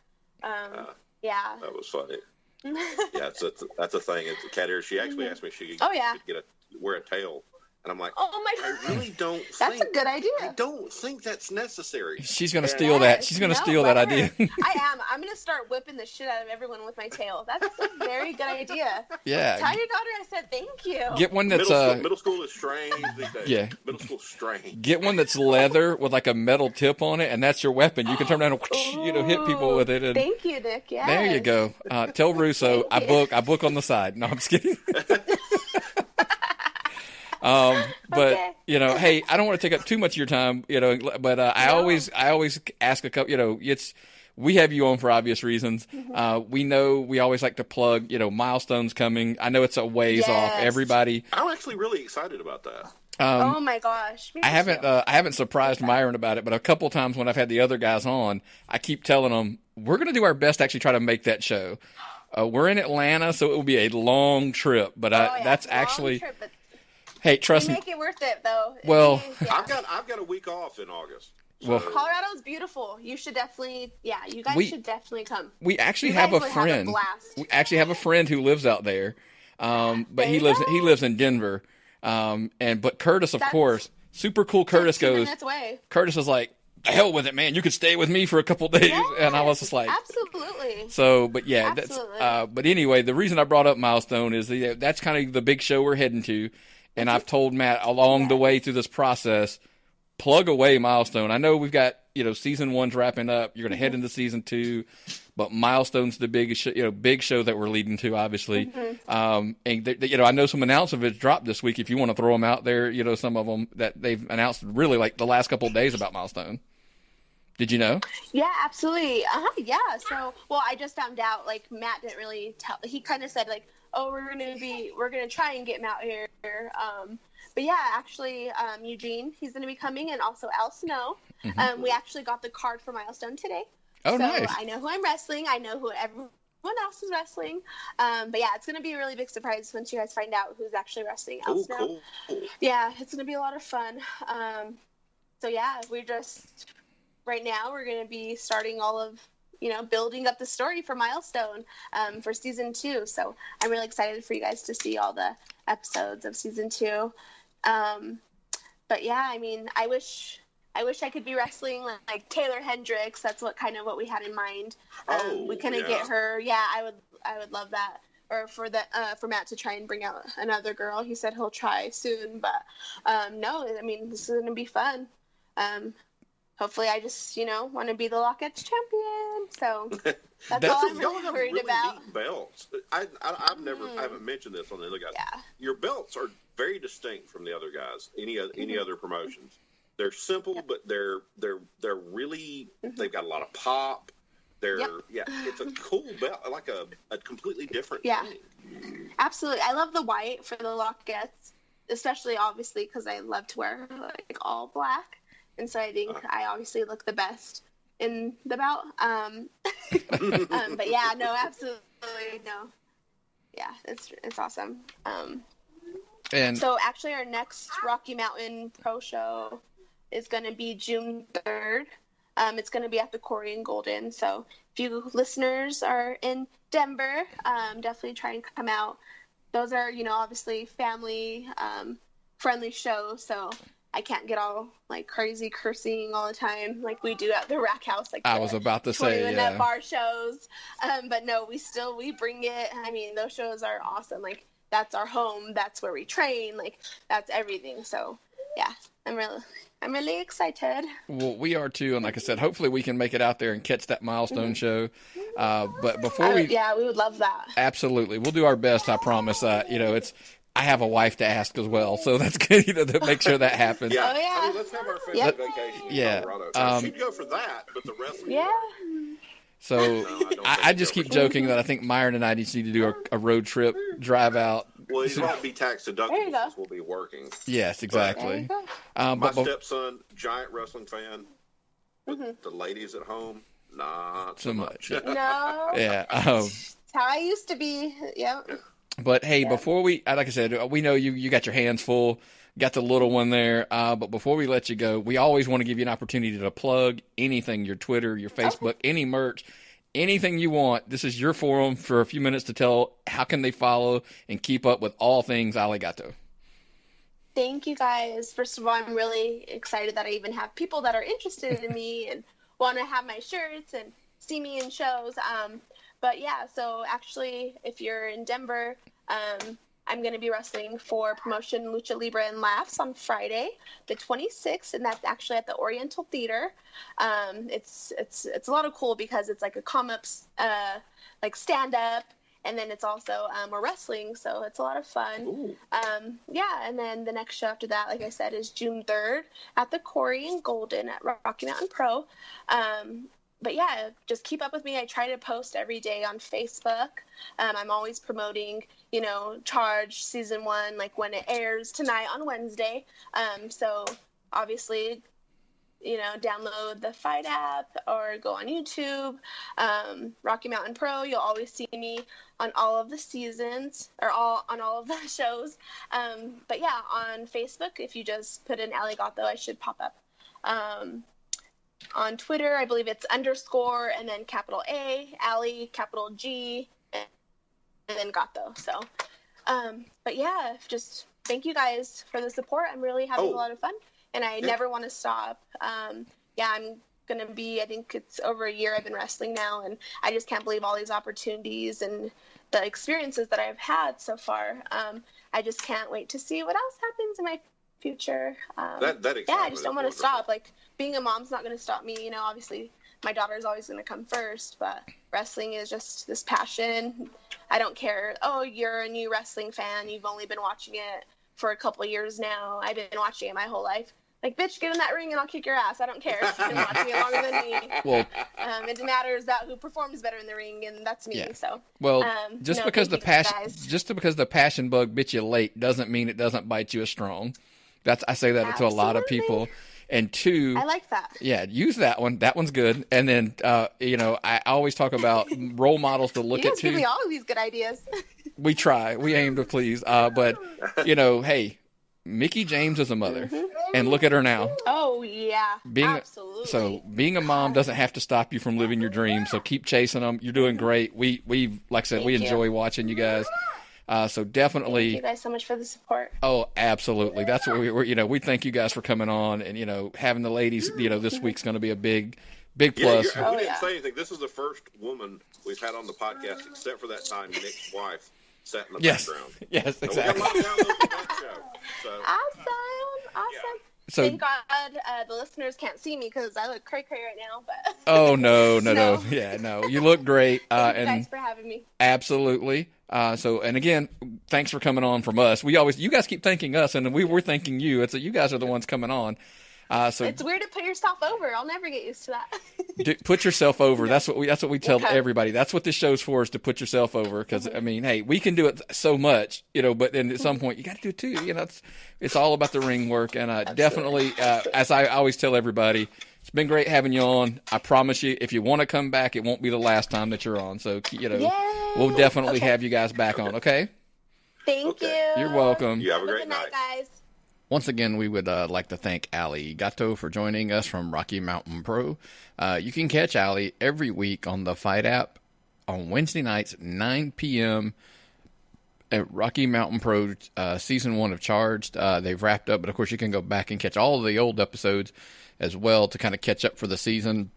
Yeah. That was funny. Yeah, that's a thing. It's a cat ear. She actually asked me if she could wear a tail. And I'm like, oh my God. I really don't That's a good idea. I don't think that's necessary. She's going to steal that. She's going to steal that idea. I am. I'm going to start whipping the shit out of everyone with my tail. That's a very good idea. Yeah. Tell your daughter I said thank you. Get one that's middle school is strange these days. Yeah. Middle school strange. Get one that's leather with a metal tip on it, and that's your weapon. You can turn around and hit people with it. And thank you, Nick. Yes. There you go. Tell Russo I book on the side. No, I'm just kidding. But okay. Hey, I don't want to take up too much of your time, but I always ask a couple, we have you on for obvious reasons. We know we always like to plug, milestones coming. I know it's a ways off. Everybody. I'm actually really excited about that. Oh my gosh. I haven't surprised Myron about it, but a couple times when I've had the other guys on, I keep telling them we're going to do our best to actually try to make that show. We're in Atlanta, so it will be a long trip, but that's actually. Hey, trust me. Make it worth it, though. Well, I've got a week off in August. So. Well, Colorado's beautiful. You should definitely, you guys should definitely come. We actually have a friend. We actually have a friend who lives out there, but he lives in Denver. But Curtis, of course, super cool. Curtis goes. Curtis is like, the hell with it, man. You could stay with me for a couple days, and I was just like, absolutely. So, but yeah, that's. But anyway, the reason I brought up Milestone is that's kind of the big show we're heading to. And I've told Matt along the way through this process, plug away Milestone. I know we've got, season 1's wrapping up. You're going to head into season 2, but Milestone's the big show that we're leading to, obviously. And I know some announcements dropped this week. If you want to throw them out there, some of them that they've announced really the last couple of days about Milestone. Did you know? Yeah, absolutely. Yeah. So, I just found out, Matt didn't really tell. He kind of said, oh, we're going to try and get him out here. But yeah, actually, Eugene, he's going to be coming, and also Al Snow. We actually got the card for Milestone today. Oh, so nice. I know who I'm wrestling. I know who everyone else is wrestling. But yeah, it's going to be a really big surprise once you guys find out who's actually wrestling Al Snow. Cool. Yeah, it's going to be a lot of fun. So yeah, right now we're going to be starting all of, building up the story for Milestone for season 2. So I'm really excited for you guys to see all the episodes of season 2. But yeah, I wish I could be wrestling like Taylor Hendricks. That's what we had in mind. We couldn't get her. Yeah, I would love that. Or for Matt to try and bring out another girl. He said he'll try soon, but no, I mean, this is going to be fun. Hopefully I just, want to be the Lockettes champion. So that's all I'm really worried about. Neat belts. I haven't mentioned this on the other guys. Yeah. Your belts are very distinct from the other guys, any other promotions. They're simple, but they're really, they've got a lot of pop. It's a cool belt, like a completely different thing. Absolutely. I love the white for the Lockettes, especially obviously because I love to wear like all black. And so I think I obviously look the best in the belt. But yeah, no, absolutely no. Yeah, it's awesome. And so actually our next Rocky Mountain Pro Show is going to be June 3rd. It's going to be at the Corey and Golden. So if you listeners are in Denver, definitely try and come out. Those are, obviously family friendly shows. So I can't get all like crazy cursing all the time like we do at the Rack House. Like I was about to say, yeah, bar shows. But no, we bring it. I mean, those shows are awesome. Like that's our home. That's where we train. Like that's everything. So yeah, I'm really excited. Well, we are too, and like I said, hopefully we can make it out there and catch that milestone show. But before we would love that. Absolutely, we'll do our best. I promise. I have a wife to ask as well, so that's good. To make sure that happens. Yeah. Oh, yeah. I mean, let's have our family vacation in Colorado. She'd go for that, but the wrestling. Yeah. So I just keep joking that I think Myron and I just need to do a road trip, drive out. Well, he won't be tax deductible because we'll be working. Yes, exactly. My stepson, giant wrestling fan. But the ladies at home, not so much. No. Yeah. That's how I used to be. Yep. Yeah. But hey, before we, like I said, we know you got your hands full, got the little one there. But before we let you go, we always want to give you an opportunity to plug anything, your Twitter, your Facebook, any merch, anything you want. This is your forum for a few minutes to tell how can they follow and keep up with all things Allie Gato. Thank you guys. First of all, I'm really excited that I even have people that are interested in me and want to have my shirts and see me in shows. But yeah, so actually, if you're in Denver, I'm going to be wrestling for promotion Lucha Libre and Laughs on Friday, the 26th, and that's actually at the Oriental Theater. It's a lot of cool because it's like a comics, like stand up, and then it's also a wrestling, so it's a lot of fun. Yeah, and then the next show after that, like I said, is June 3rd at the Corey and Golden at Rocky Mountain Pro. But yeah, just keep up with me. I try to post every day on Facebook. I'm always promoting, Charge Season 1, like when it airs tonight on Wednesday. So obviously, download the Fight app or go on YouTube. Rocky Mountain Pro, you'll always see me on all of the seasons or on all of the shows. But yeah, on Facebook, if you just put in Allie Gato, I should pop up. On Twitter, I believe it's _ and then capital A, Allie, capital G, and then Gato. So, but yeah, just thank you guys for the support. I'm really having a lot of fun, and I never want to stop. I'm going to be, I think it's over a year I've been wrestling now, and I just can't believe all these opportunities and the experiences that I've had so far. I just can't wait to see what else happens in my future. I just don't want to stop. Like, being a mom's not going to stop me. Obviously my daughter's always going to come first, but wrestling is just this passion. I don't care. Oh, you're a new wrestling fan. You've only been watching it for a couple of years now. I've been watching it my whole life. Like, bitch, get in that ring and I'll kick your ass. I don't care. You've been watching it longer than me. Well, it matters that who performs better in the ring, and that's me. Yeah. So, well, just because the passion bug bit you late doesn't mean it doesn't bite you as strong. I say that to a lot of people. And two, I like that. Yeah, use that one. That one's good. And then, I always talk about role models to look at too. You guys give me all of these good ideas. We try. We aim to please. But, hey, Mickie James is a mother. And look at her now. Oh, yeah. Absolutely. So being a mom doesn't have to stop you from living your dreams. So keep chasing them. You're doing great. We like I said, we enjoy watching you guys. So definitely. Thank you guys so much for the support. Oh, absolutely. That's what we thank you guys for coming on and, having the ladies, this week's going to be a big Big plus. We didn't say anything. This is the first woman we've had on the podcast, except for that time Nick's wife sat in the background. Yes, so exactly. We got a lot of downloads on that show. So. Awesome. So, thank God the listeners can't see me because I look cray right now. But oh no. Yeah, no, you look great. Thank you guys for having me. Absolutely. And again, thanks for coming on from us. You guys keep thanking us, and we're thanking you. It's you guys are the ones coming on. So it's weird to put yourself over. I'll never get used to that. Put yourself over. That's what we tell everybody. That's what this show's for, is to put yourself over. Because I mean, hey, we can do it so much, but then at some point you got to do it too. It's all about the ring work. And definitely, as I always tell everybody, it's been great having you on. I promise you, if you want to come back, it won't be the last time that you're on. So we'll definitely have you guys back on. Okay. Thank you. You're welcome. You have a great night, guys. Once again, we would like to thank Allie Gato for joining us from Rocky Mountain Pro. You can catch Allie every week on the Fight app on Wednesday nights, 9 p.m. at Rocky Mountain Pro Season 1 of Charged. They've wrapped up, but of course you can go back and catch all of the old episodes as well to kind of catch up for the season.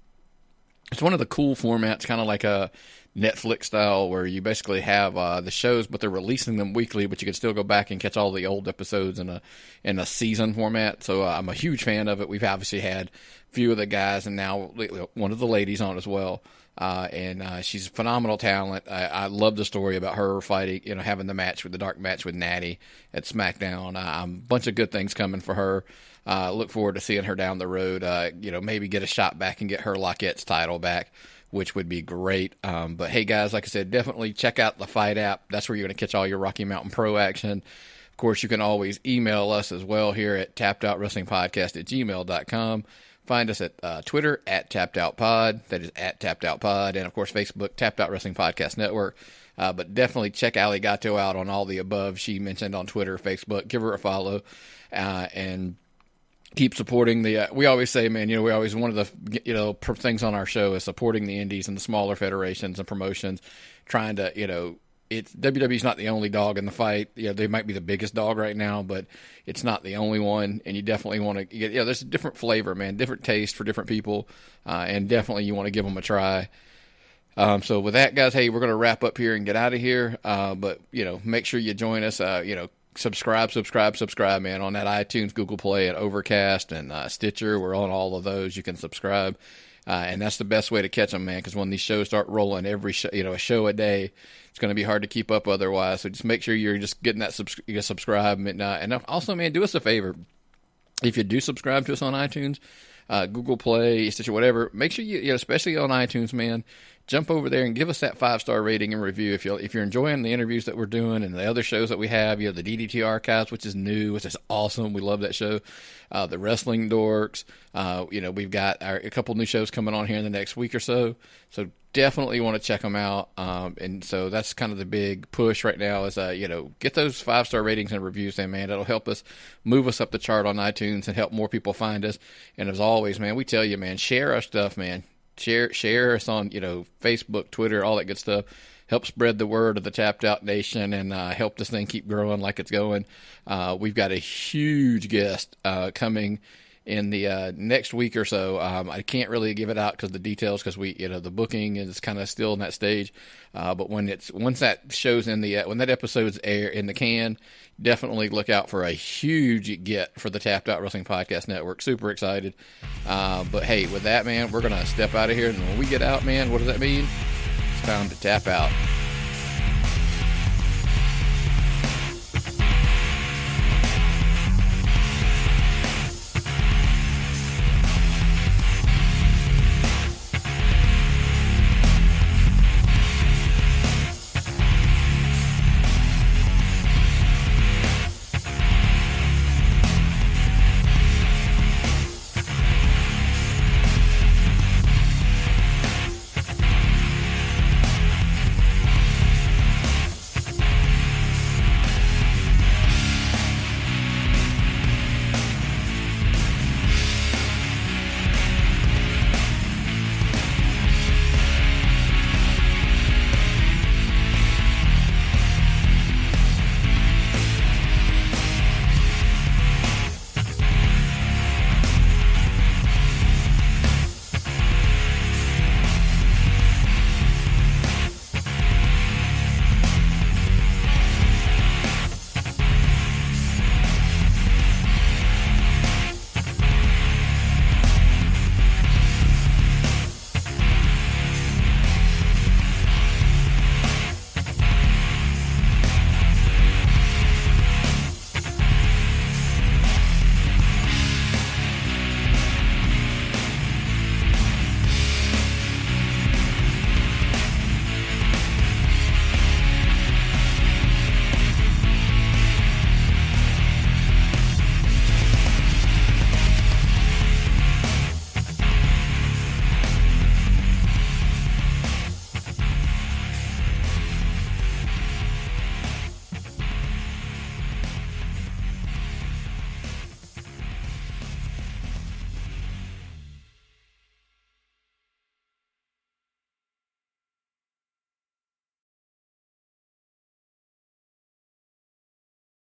It's one of the cool formats, kind of like a Netflix style, where you basically have the shows, but they're releasing them weekly, but you can still go back and catch all the old episodes in a season format. So I'm a huge fan of it. We've obviously had a few of the guys and now one of the ladies on as well. And she's a phenomenal talent. I love the story about her fighting, having the dark match with Natty at Smackdown. A bunch of good things coming for her. Look forward to seeing her down the road. Maybe get a shot back and get her Lockette's title back, which would be great. But hey, guys, like I said, definitely check out the Fight app. That's where you're going to catch all your Rocky Mountain Pro action. Of course, you can always email us as well here at tappedoutwrestlingpodcast@gmail.com. Find us at Twitter at TappedOutPod. That is at TappedOutPod. And, of course, Facebook, Tapped Out Wrestling Podcast Network. But definitely check Allie Gato out on all the above she mentioned on Twitter, Facebook. Give her a follow. And keep supporting we always say, man, one of the, things on our show is supporting the indies and the smaller federations and promotions, trying to, WWE's not the only dog in the fight. They might be the biggest dog right now, but it's not the only one. And you definitely want to get, there's a different flavor, man, different taste for different people. And definitely you want to give them a try. So with that, guys, hey, we're going to wrap up here and get out of here. But make sure you join us, subscribe, man, on that iTunes, Google Play, and Overcast, and Stitcher. We're on all of those. You can subscribe. And that's the best way to catch them, man, because when these shows start rolling, every show, a show a day, it's going to be hard to keep up otherwise. So just make sure you're just getting that subscribe. And also, man, do us a favor. If you do subscribe to us on iTunes, Google Play, Stitcher, whatever, make sure you, especially on iTunes, man, jump over there and give us that 5-star rating and review. If you're enjoying the interviews that we're doing and the other shows that we have, the DDT Archives, which is new, which is awesome. We love that show. The Wrestling Dorks. We've got a couple new shows coming on here in the next week or so. So definitely want to check them out. And so that's kind of the big push right now is, get those 5-star ratings and reviews in, man. That'll help us move us up the chart on iTunes and help more people find us. And as always, man, we tell you, man, share our stuff, man. Share us on, Facebook, Twitter, all that good stuff. Help spread the word of the Tapped Out Nation and help this thing keep growing like it's going. We've got a huge guest coming in the next week or so. I can't really give it out because the details, because the booking is kind of still in that stage. But once that show's when that episode's in the can, definitely look out for a huge get for the Tapped Out Wrestling Podcast Network. Super excited. But hey, with that, man, we're gonna step out of here, and when we get out, man, what does that mean? It's time to tap out.